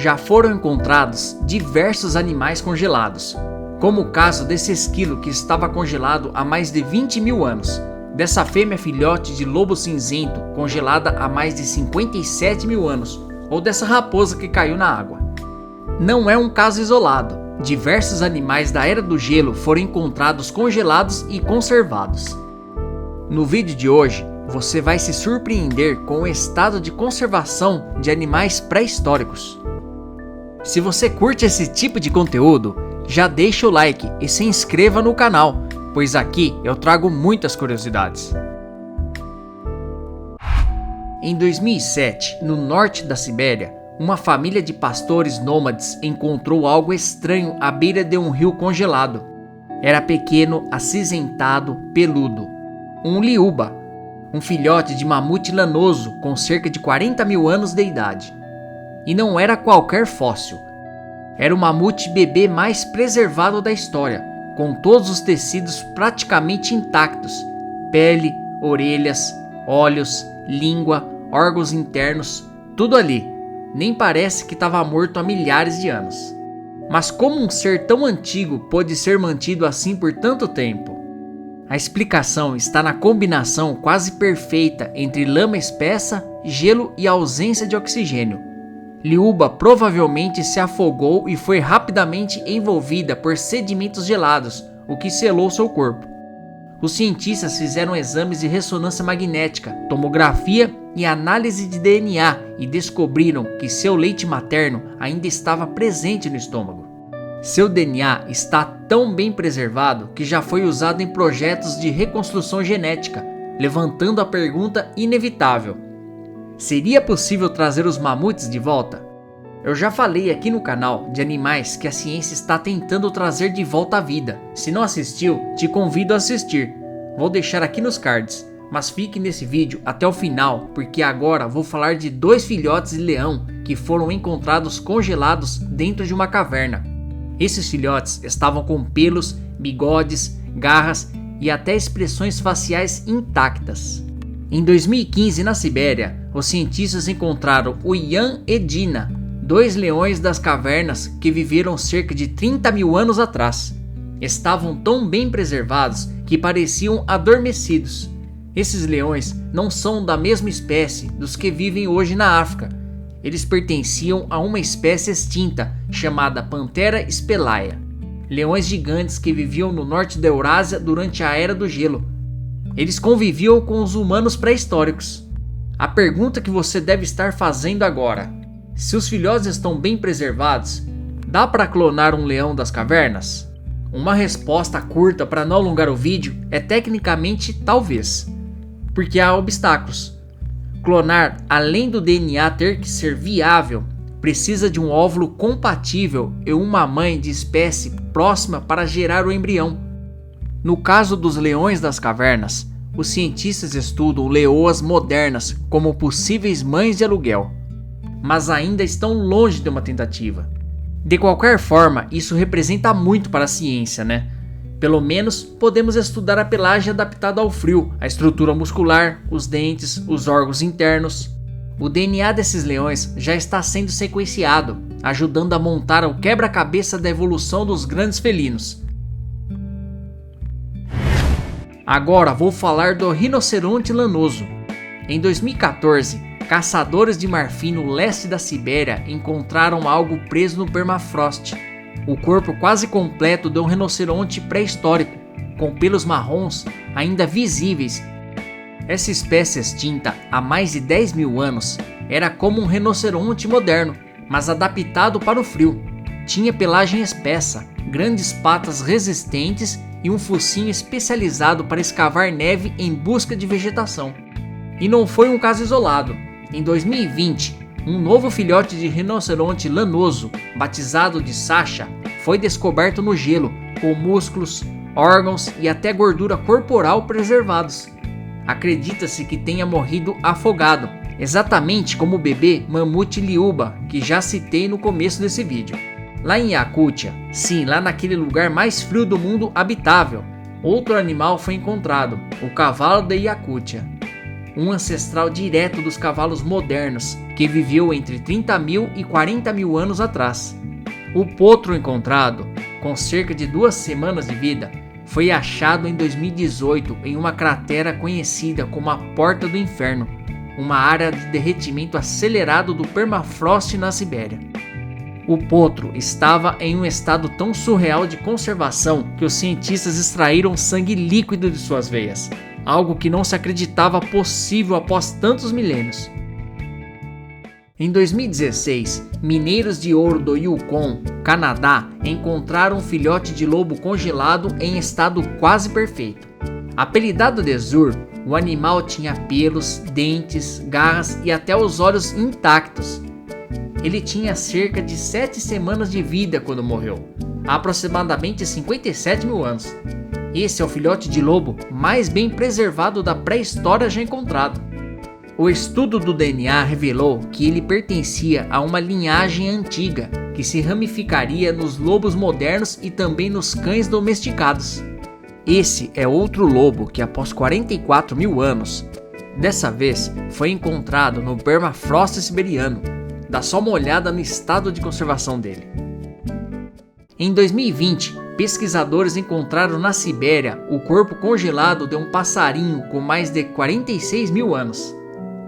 já foram encontrados diversos animais congelados, como o caso desse esquilo que estava congelado há mais de 20 mil anos, dessa fêmea filhote de lobo cinzento congelada há mais de 57 mil anos, ou dessa raposa que caiu na água. Não é um caso isolado, diversos animais da Era do Gelo foram encontrados congelados e conservados. No vídeo de hoje, você vai se surpreender com o estado de conservação de animais pré-históricos. Se você curte esse tipo de conteúdo, já deixa o like e se inscreva no canal, pois aqui eu trago muitas curiosidades. Em 2007, no norte da Sibéria, uma família de pastores nômades encontrou algo estranho à beira de um rio congelado. Era pequeno, acinzentado, peludo. Um liuba, um filhote de mamute lanoso com cerca de 40 mil anos de idade. E não era qualquer fóssil. Era o mamute bebê mais preservado da história, com todos os tecidos praticamente intactos: pele, orelhas, olhos, língua, órgãos internos, tudo ali. Nem parece que estava morto há milhares de anos. Mas como um ser tão antigo pôde ser mantido assim por tanto tempo? A explicação está na combinação quase perfeita entre lama espessa, gelo e ausência de oxigênio. Liuba provavelmente se afogou e foi rapidamente envolvida por sedimentos gelados, o que selou seu corpo. Os cientistas fizeram exames de ressonância magnética, tomografia e análise de DNA e descobriram que seu leite materno ainda estava presente no estômago. Seu DNA está tão bem preservado que já foi usado em projetos de reconstrução genética, levantando a pergunta inevitável: seria possível trazer os mamutes de volta? Eu já falei aqui no canal de animais que a ciência está tentando trazer de volta à vida. Se não assistiu, te convido a assistir. Vou deixar aqui nos cards, mas fique nesse vídeo até o final, porque agora vou falar de 2 filhotes de leão que foram encontrados congelados dentro de uma caverna. Esses filhotes estavam com pelos, bigodes, garras e até expressões faciais intactas. Em 2015, na Sibéria, os cientistas encontraram o Jan e Dina, 2 leões das cavernas que viveram cerca de 30 mil anos atrás. Estavam tão bem preservados que pareciam adormecidos. Esses leões não são da mesma espécie dos que vivem hoje na África. Eles pertenciam a uma espécie extinta chamada Panthera spelaea, leões gigantes que viviam no norte da Eurásia durante a Era do Gelo. Eles conviviam com os humanos pré-históricos. A pergunta que você deve estar fazendo agora: se os filhotes estão bem preservados, dá para clonar um leão das cavernas? Uma resposta curta para não alongar o vídeo é tecnicamente talvez, porque há obstáculos. Clonar, além do DNA ter que ser viável, precisa de um óvulo compatível e uma mãe de espécie próxima para gerar o embrião. No caso dos leões das cavernas, os cientistas estudam leoas modernas como possíveis mães de aluguel, mas ainda estão longe de uma tentativa. De qualquer forma, isso representa muito para a ciência, né? Pelo menos podemos estudar a pelagem adaptada ao frio, a estrutura muscular, os dentes, os órgãos internos. O DNA desses leões já está sendo sequenciado, ajudando a montar o quebra-cabeça da evolução dos grandes felinos. Agora vou falar do rinoceronte lanoso. Em 2014, caçadores de marfim no leste da Sibéria encontraram algo preso no permafrost. O corpo quase completo de um rinoceronte pré-histórico, com pelos marrons ainda visíveis. Essa espécie extinta há mais de 10 mil anos era como um rinoceronte moderno, mas adaptado para o frio. Tinha pelagem espessa, grandes patas resistentes e um focinho especializado para escavar neve em busca de vegetação. E não foi um caso isolado. Em 2020, um novo filhote de rinoceronte lanoso, batizado de Sasha, foi descoberto no gelo, com músculos, órgãos e até gordura corporal preservados. Acredita-se que tenha morrido afogado, exatamente como o bebê mamute liuba, que já citei no começo desse vídeo. Lá em Yakutia, sim, lá naquele lugar mais frio do mundo habitável, outro animal foi encontrado, o cavalo de Yakutia. Um ancestral direto dos cavalos modernos que viveu entre 30 mil e 40 mil anos atrás. O potro encontrado, com cerca de 2 semanas de vida, foi achado em 2018 em uma cratera conhecida como a Porta do Inferno, uma área de derretimento acelerado do permafrost na Sibéria. O potro estava em um estado tão surreal de conservação que os cientistas extraíram sangue líquido de suas veias, algo que não se acreditava possível após tantos milênios. Em 2016, mineiros de ouro do Yukon, Canadá, encontraram um filhote de lobo congelado em estado quase perfeito. Apelidado de Zur, o animal tinha pelos, dentes, garras e até os olhos intactos. Ele tinha cerca de 7 semanas de vida quando morreu, há aproximadamente 57 mil anos. Esse é o filhote de lobo mais bem preservado da pré-história já encontrado. O estudo do DNA revelou que ele pertencia a uma linhagem antiga que se ramificaria nos lobos modernos e também nos cães domesticados. Esse é outro lobo que, após 44 mil anos, dessa vez foi encontrado no permafrost siberiano. Dá só uma olhada no estado de conservação dele. Em 2020, pesquisadores encontraram na Sibéria o corpo congelado de um passarinho com mais de 46 mil anos.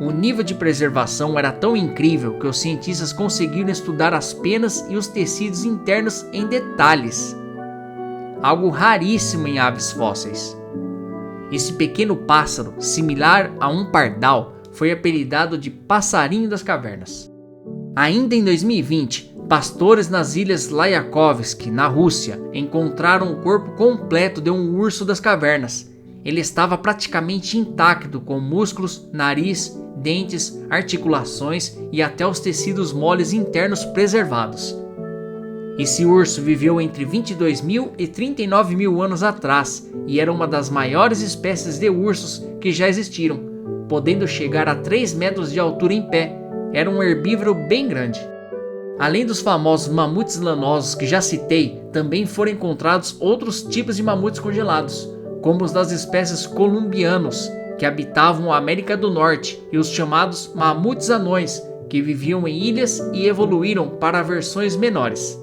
O nível de preservação era tão incrível que os cientistas conseguiram estudar as penas e os tecidos internos em detalhes. Algo raríssimo em aves fósseis. Esse pequeno pássaro, similar a um pardal, foi apelidado de passarinho das cavernas. Ainda em 2020, pastores nas ilhas Lyakovsky, na Rússia, encontraram o corpo completo de um urso das cavernas. Ele estava praticamente intacto, com músculos, nariz, dentes, articulações e até os tecidos moles internos preservados. Esse urso viveu entre 22 mil e 39 mil anos atrás e era uma das maiores espécies de ursos que já existiram, podendo chegar a 3 metros de altura em pé. Era um herbívoro bem grande. Além dos famosos mamutes lanosos que já citei, também foram encontrados outros tipos de mamutes congelados, como os das espécies columbianos, que habitavam a América do Norte, e os chamados mamutes anões, que viviam em ilhas e evoluíram para versões menores.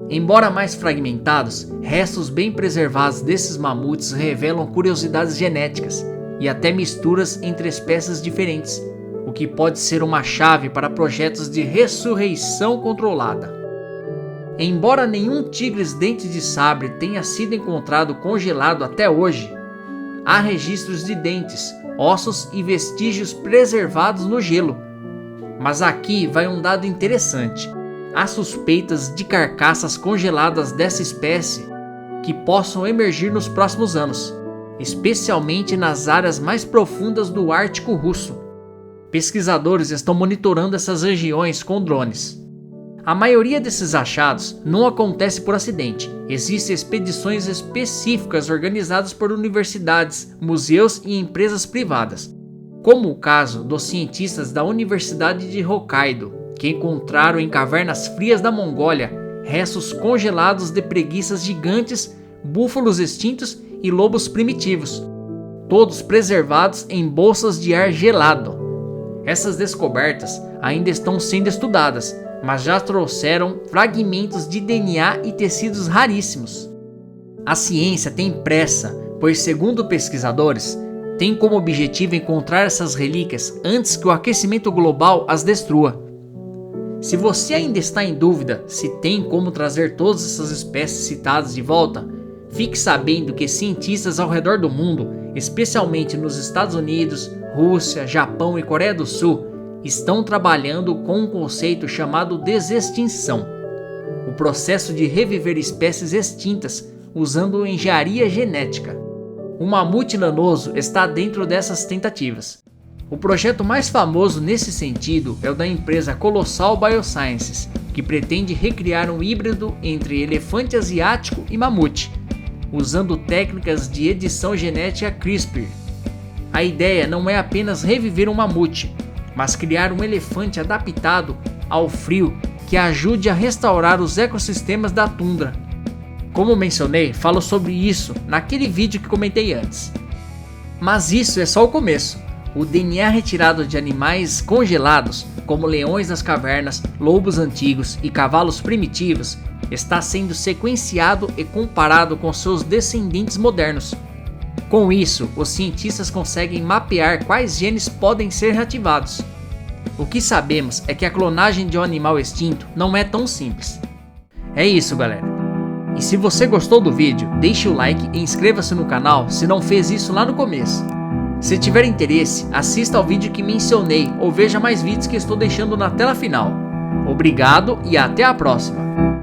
Embora mais fragmentados, restos bem preservados desses mamutes revelam curiosidades genéticas e até misturas entre espécies diferentes, o que pode ser uma chave para projetos de ressurreição controlada. Embora nenhum tigre dente de sabre tenha sido encontrado congelado até hoje, há registros de dentes, ossos e vestígios preservados no gelo. Mas aqui vai um dado interessante. Há suspeitas de carcaças congeladas dessa espécie que possam emergir nos próximos anos, especialmente nas áreas mais profundas do Ártico russo. Pesquisadores estão monitorando essas regiões com drones. A maioria desses achados não acontece por acidente. Existem expedições específicas organizadas por universidades, museus e empresas privadas, como o caso dos cientistas da Universidade de Hokkaido, que encontraram em cavernas frias da Mongólia restos congelados de preguiças gigantes, búfalos extintos e lobos primitivos, todos preservados em bolsas de ar gelado. Essas descobertas ainda estão sendo estudadas, mas já trouxeram fragmentos de DNA e tecidos raríssimos. A ciência tem pressa, pois, segundo pesquisadores, tem como objetivo encontrar essas relíquias antes que o aquecimento global as destrua. Se você ainda está em dúvida se tem como trazer todas essas espécies citadas de volta, fique sabendo que cientistas ao redor do mundo, especialmente nos Estados Unidos, Rússia, Japão e Coreia do Sul, estão trabalhando com um conceito chamado desextinção, o processo de reviver espécies extintas usando engenharia genética. O mamute lanoso está dentro dessas tentativas. O projeto mais famoso nesse sentido é o da empresa Colossal Biosciences, que pretende recriar um híbrido entre elefante asiático e mamute, usando técnicas de edição genética CRISPR. A ideia não é apenas reviver um mamute, mas criar um elefante adaptado ao frio que ajude a restaurar os ecossistemas da tundra. Como mencionei, falo sobre isso naquele vídeo que comentei antes. Mas isso é só o começo. O DNA retirado de animais congelados, como leões das cavernas, lobos antigos e cavalos primitivos, está sendo sequenciado e comparado com seus descendentes modernos. Com isso, os cientistas conseguem mapear quais genes podem ser reativados. O que sabemos é que a clonagem de um animal extinto não é tão simples. É isso, galera. E se você gostou do vídeo, deixe o like e inscreva-se no canal se não fez isso lá no começo. Se tiver interesse, assista ao vídeo que mencionei ou veja mais vídeos que estou deixando na tela final. Obrigado e até a próxima!